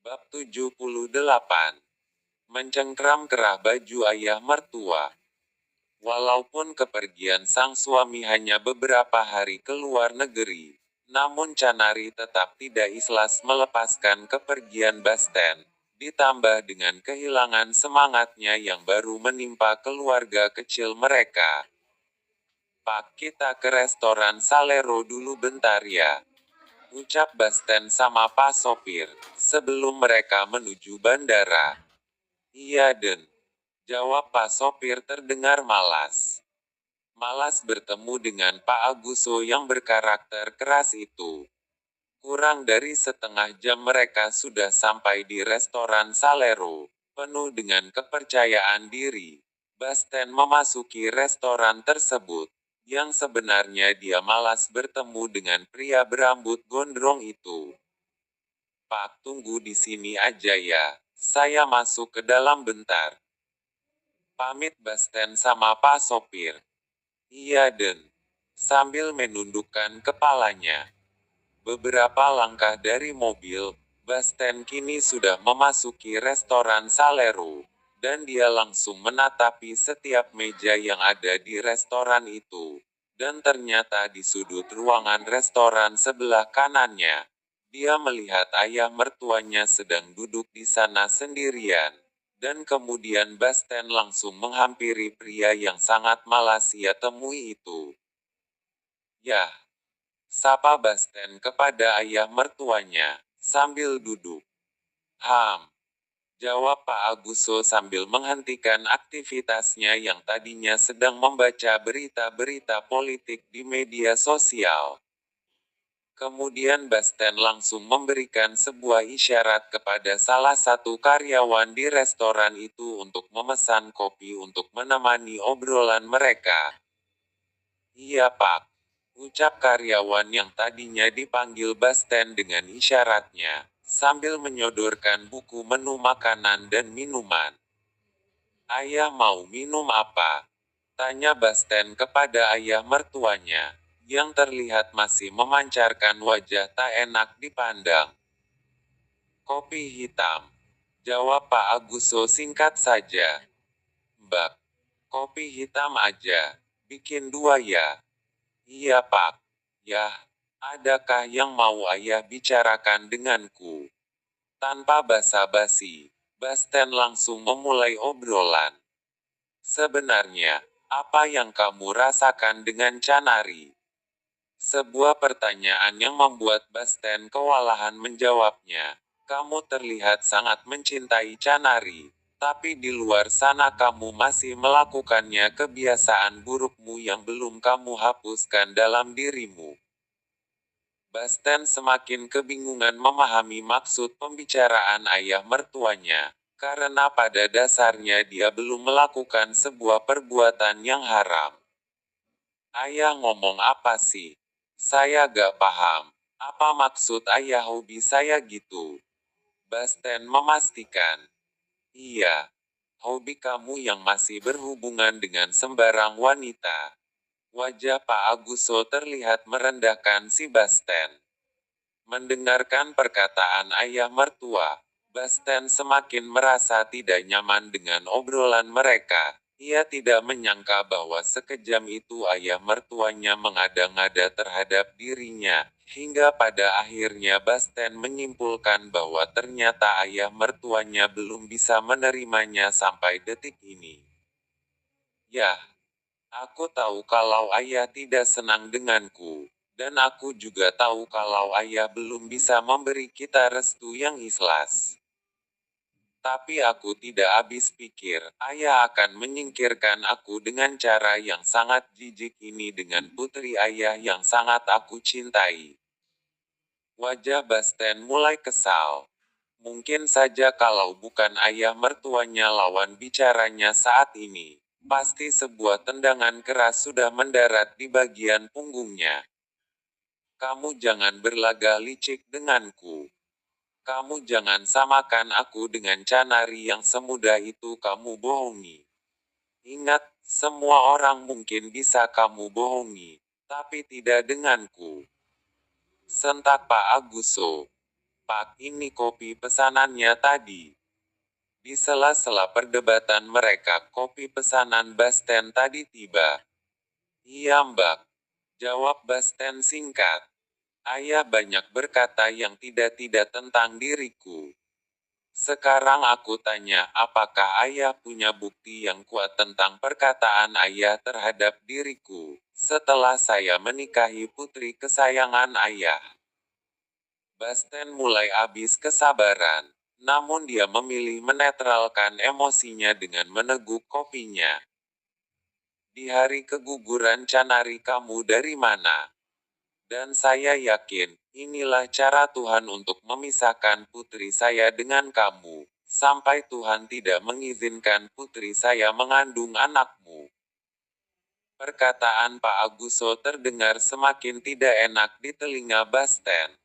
Bab 78. Mencengkram kerah baju ayah mertua. Walaupun kepergian sang suami hanya beberapa hari ke luar negeri, namun Canari tetap tidak ikhlas melepaskan kepergian Basten, ditambah dengan kehilangan semangatnya yang baru menimpa keluarga kecil mereka. "Pak, kita ke restoran Salero dulu bentar ya," ucap Basten sama Pak sopir, sebelum mereka menuju bandara. "Iya Den," jawab Pak sopir terdengar malas. Malas bertemu dengan Pak Aguso yang berkarakter keras itu. Kurang dari setengah jam mereka sudah sampai di restoran Salero, penuh dengan kepercayaan diri. Basten memasuki restoran tersebut, yang sebenarnya dia malas bertemu dengan pria berambut gondrong itu. "Pak, tunggu di sini aja ya, saya masuk ke dalam bentar," pamit Basten sama Pak sopir. "Iya Den," sambil menundukkan kepalanya. Beberapa langkah dari mobil, Basten kini sudah memasuki restoran Salero, dan dia langsung menatapi setiap meja yang ada di restoran itu. Dan ternyata di sudut ruangan restoran sebelah kanannya, dia melihat ayah mertuanya sedang duduk di sana sendirian. Dan kemudian Basten langsung menghampiri pria yang sangat malas ia temui itu. "Yah," sapa Basten kepada ayah mertuanya, sambil duduk. Jawab Pak Aguso sambil menghentikan aktivitasnya yang tadinya sedang membaca berita-berita politik di media sosial. Kemudian Basten langsung memberikan sebuah isyarat kepada salah satu karyawan di restoran itu untuk memesan kopi untuk menemani obrolan mereka. "Iya Pak," ucap karyawan yang tadinya dipanggil Basten dengan isyaratnya, sambil menyodorkan buku menu makanan dan minuman. "Ayah mau minum apa?" tanya Basten kepada ayah mertuanya, yang terlihat masih memancarkan wajah tak enak dipandang. "Kopi hitam," jawab Pak Aguso singkat saja. "Mbak, kopi hitam aja, bikin 2 ya." "Iya Pak." "Yah, adakah yang mau ayah bicarakan denganku?" Tanpa basa-basi, Basten langsung memulai obrolan. "Sebenarnya, apa yang kamu rasakan dengan Canari?" Sebuah pertanyaan yang membuat Basten kewalahan menjawabnya. "Kamu terlihat sangat mencintai Canari, tapi di luar sana kamu masih melakukannya kebiasaan burukmu yang belum kamu hapuskan dalam dirimu." Basten semakin kebingungan memahami maksud pembicaraan ayah mertuanya, karena pada dasarnya dia belum melakukan sebuah perbuatan yang haram. "Ayah ngomong apa sih? Saya gak paham. Apa maksud ayah hobi saya gitu?" Basten memastikan. "Iya, hobi kamu yang masih berhubungan dengan sembarang wanita." Wajah Pak Aguso terlihat merendahkan si Basten. Mendengarkan perkataan ayah mertua, Basten semakin merasa tidak nyaman dengan obrolan mereka. Ia tidak menyangka bahwa sekejam itu ayah mertuanya mengada-ngada terhadap dirinya, hingga pada akhirnya Basten menyimpulkan bahwa ternyata ayah mertuanya belum bisa menerimanya sampai detik ini. "Yah, aku tahu kalau ayah tidak senang denganku, dan aku juga tahu kalau ayah belum bisa memberi kita restu yang ikhlas. Tapi aku tidak habis pikir, ayah akan menyingkirkan aku dengan cara yang sangat jijik ini dengan putri ayah yang sangat aku cintai." Wajah Basten mulai kesal. Mungkin saja kalau bukan ayah mertuanya lawan bicaranya saat ini, pasti sebuah tendangan keras sudah mendarat di bagian punggungnya. "Kamu jangan berlagak licik denganku. Kamu jangan samakan aku dengan Canari yang semudah itu kamu bohongi. Ingat, semua orang mungkin bisa kamu bohongi, tapi tidak denganku." Sentak Pak Aguso. Pak, ini kopi pesanannya tadi. Di sela-sela perdebatan mereka, kopi pesanan Basten tadi tiba. Iya Mbak, jawab Basten singkat. Ayah banyak berkata yang tidak-tidak tentang diriku. Sekarang aku tanya, apakah ayah punya bukti yang kuat tentang perkataan ayah terhadap diriku, setelah saya menikahi putri kesayangan ayah? Basten mulai habis kesabaran, namun dia memilih menetralkan emosinya dengan meneguk kopinya. Di hari keguguran Canari kamu dari mana? Dan saya yakin, inilah cara Tuhan untuk memisahkan putri saya dengan kamu, sampai Tuhan tidak mengizinkan putri saya mengandung anakmu. Perkataan Pak Aguso terdengar semakin tidak enak di telinga Basten.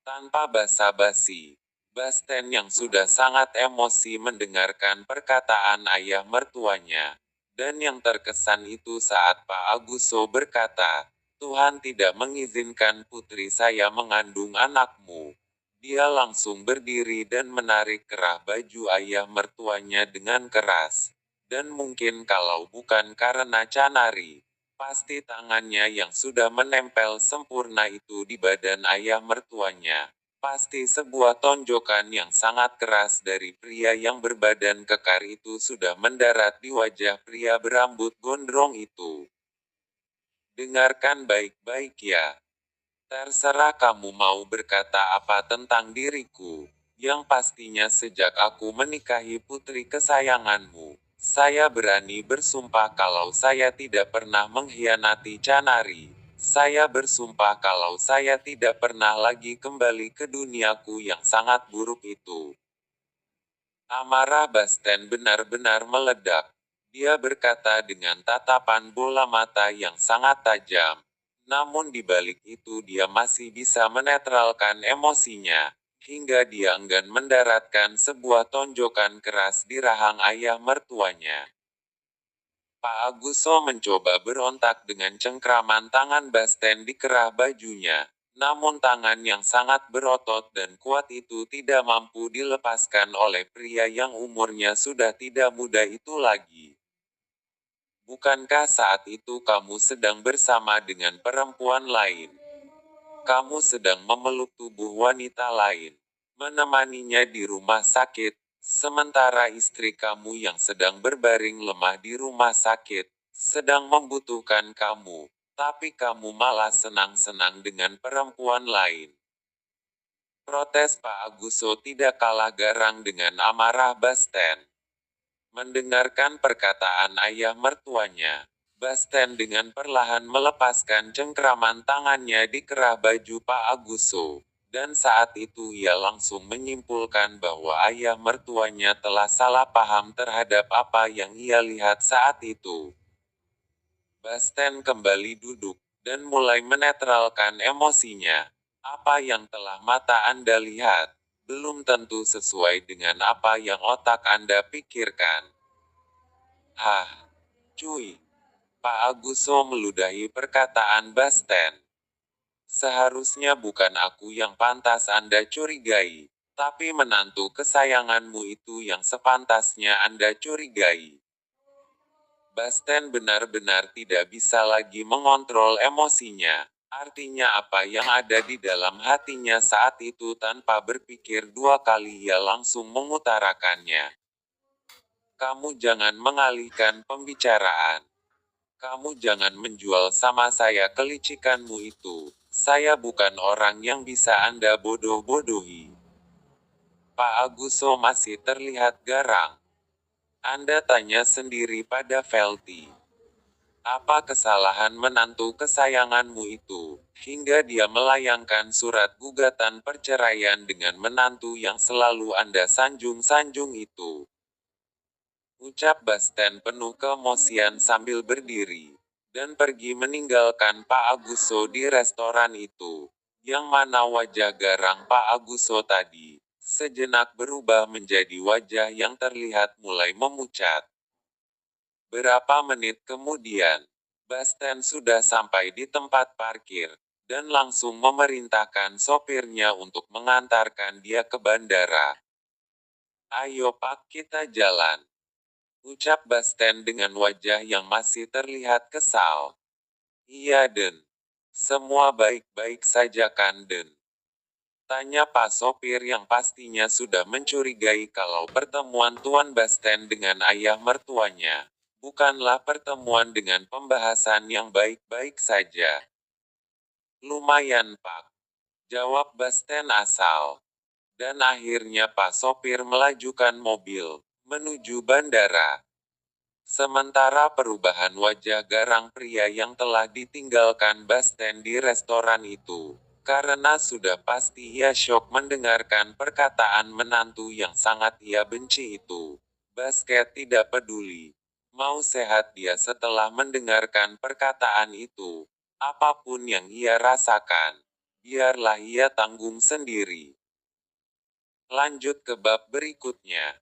Tanpa basa-basi, Basten yang sudah sangat emosi mendengarkan perkataan ayah mertuanya, dan yang terkesan itu saat Pak Aguso berkata, Tuhan tidak mengizinkan putri saya mengandung anakmu. Dia langsung berdiri dan menarik kerah baju ayah mertuanya dengan keras. Dan mungkin kalau bukan karena Canari, pasti tangannya yang sudah menempel sempurna itu di badan ayah mertuanya. Pasti sebuah tonjokan yang sangat keras dari pria yang berbadan kekar itu sudah mendarat di wajah pria berambut gondrong itu. Dengarkan baik-baik ya. Terserah kamu mau berkata apa tentang diriku, yang pastinya sejak aku menikahi putri kesayanganmu, saya berani bersumpah kalau saya tidak pernah mengkhianati Canari. Saya bersumpah kalau saya tidak pernah lagi kembali ke duniaku yang sangat buruk itu. Amarah Basten benar-benar meledak. Dia berkata dengan tatapan bola mata yang sangat tajam. Namun di balik itu dia masih bisa menetralkan emosinya, hingga dia enggan mendaratkan sebuah tonjokan keras di rahang ayah mertuanya. Pak Aguso mencoba berontak dengan cengkraman tangan Basten di kerah bajunya, namun tangan yang sangat berotot dan kuat itu tidak mampu dilepaskan oleh pria yang umurnya sudah tidak muda itu lagi. Bukankah saat itu kamu sedang bersama dengan perempuan lain? Kamu sedang memeluk tubuh wanita lain, menemaninya di rumah sakit, sementara istri kamu yang sedang berbaring lemah di rumah sakit, sedang membutuhkan kamu, tapi kamu malah senang-senang dengan perempuan lain. Protes Pak Aguso tidak kalah garang dengan amarah Basten. Mendengarkan perkataan ayah mertuanya, Basten dengan perlahan melepaskan cengkraman tangannya di kerah baju Pak Aguso, dan saat itu ia langsung menyimpulkan bahwa ayah mertuanya telah salah paham terhadap apa yang ia lihat saat itu. Basten kembali duduk, dan mulai menetralkan emosinya. Apa yang telah mata Anda lihat, belum tentu sesuai dengan apa yang otak Anda pikirkan. Hah, cuy. Pak Aguso meludahi perkataan Basten. Seharusnya bukan aku yang pantas Anda curigai, tapi menantu kesayanganmu itu yang sepantasnya Anda curigai. Basten benar-benar tidak bisa lagi mengontrol emosinya. Artinya apa yang ada di dalam hatinya saat itu tanpa berpikir dua kali ia langsung mengutarakannya. Kamu jangan mengalihkan pembicaraan. Kamu jangan menjual sama saya kelicikanmu itu. Saya bukan orang yang bisa Anda bodoh-bodohi. Pak Aguso masih terlihat garang. Anda tanya sendiri pada Velti. Apa kesalahan menantu kesayanganmu itu, hingga dia melayangkan surat gugatan perceraian dengan menantu yang selalu Anda sanjung-sanjung itu? Ucap Basten penuh keemosian sambil berdiri, dan pergi meninggalkan Pak Aguso di restoran itu, yang mana wajah garang Pak Aguso tadi, sejenak berubah menjadi wajah yang terlihat mulai memucat. Berapa menit kemudian, Basten sudah sampai di tempat parkir, dan langsung memerintahkan sopirnya untuk mengantarkan dia ke bandara. "Ayo Pak, kita jalan," ucap Basten dengan wajah yang masih terlihat kesal. "Iya Den. Semua baik-baik saja kan Den?" tanya Pak sopir yang pastinya sudah mencurigai kalau pertemuan Tuan Basten dengan ayah mertuanya bukanlah pertemuan dengan pembahasan yang baik-baik saja. "Lumayan Pak," jawab Basten asal. Dan akhirnya Pak sopir melajukan mobil menuju bandara. Sementara perubahan wajah garang pria yang telah ditinggalkan Basten di restoran itu, karena sudah pasti ia syok mendengarkan perkataan menantu yang sangat ia benci itu. Basket tidak peduli. Mau sehat dia setelah mendengarkan perkataan itu. Apapun yang ia rasakan, biarlah ia tanggung sendiri. Lanjut ke bab berikutnya.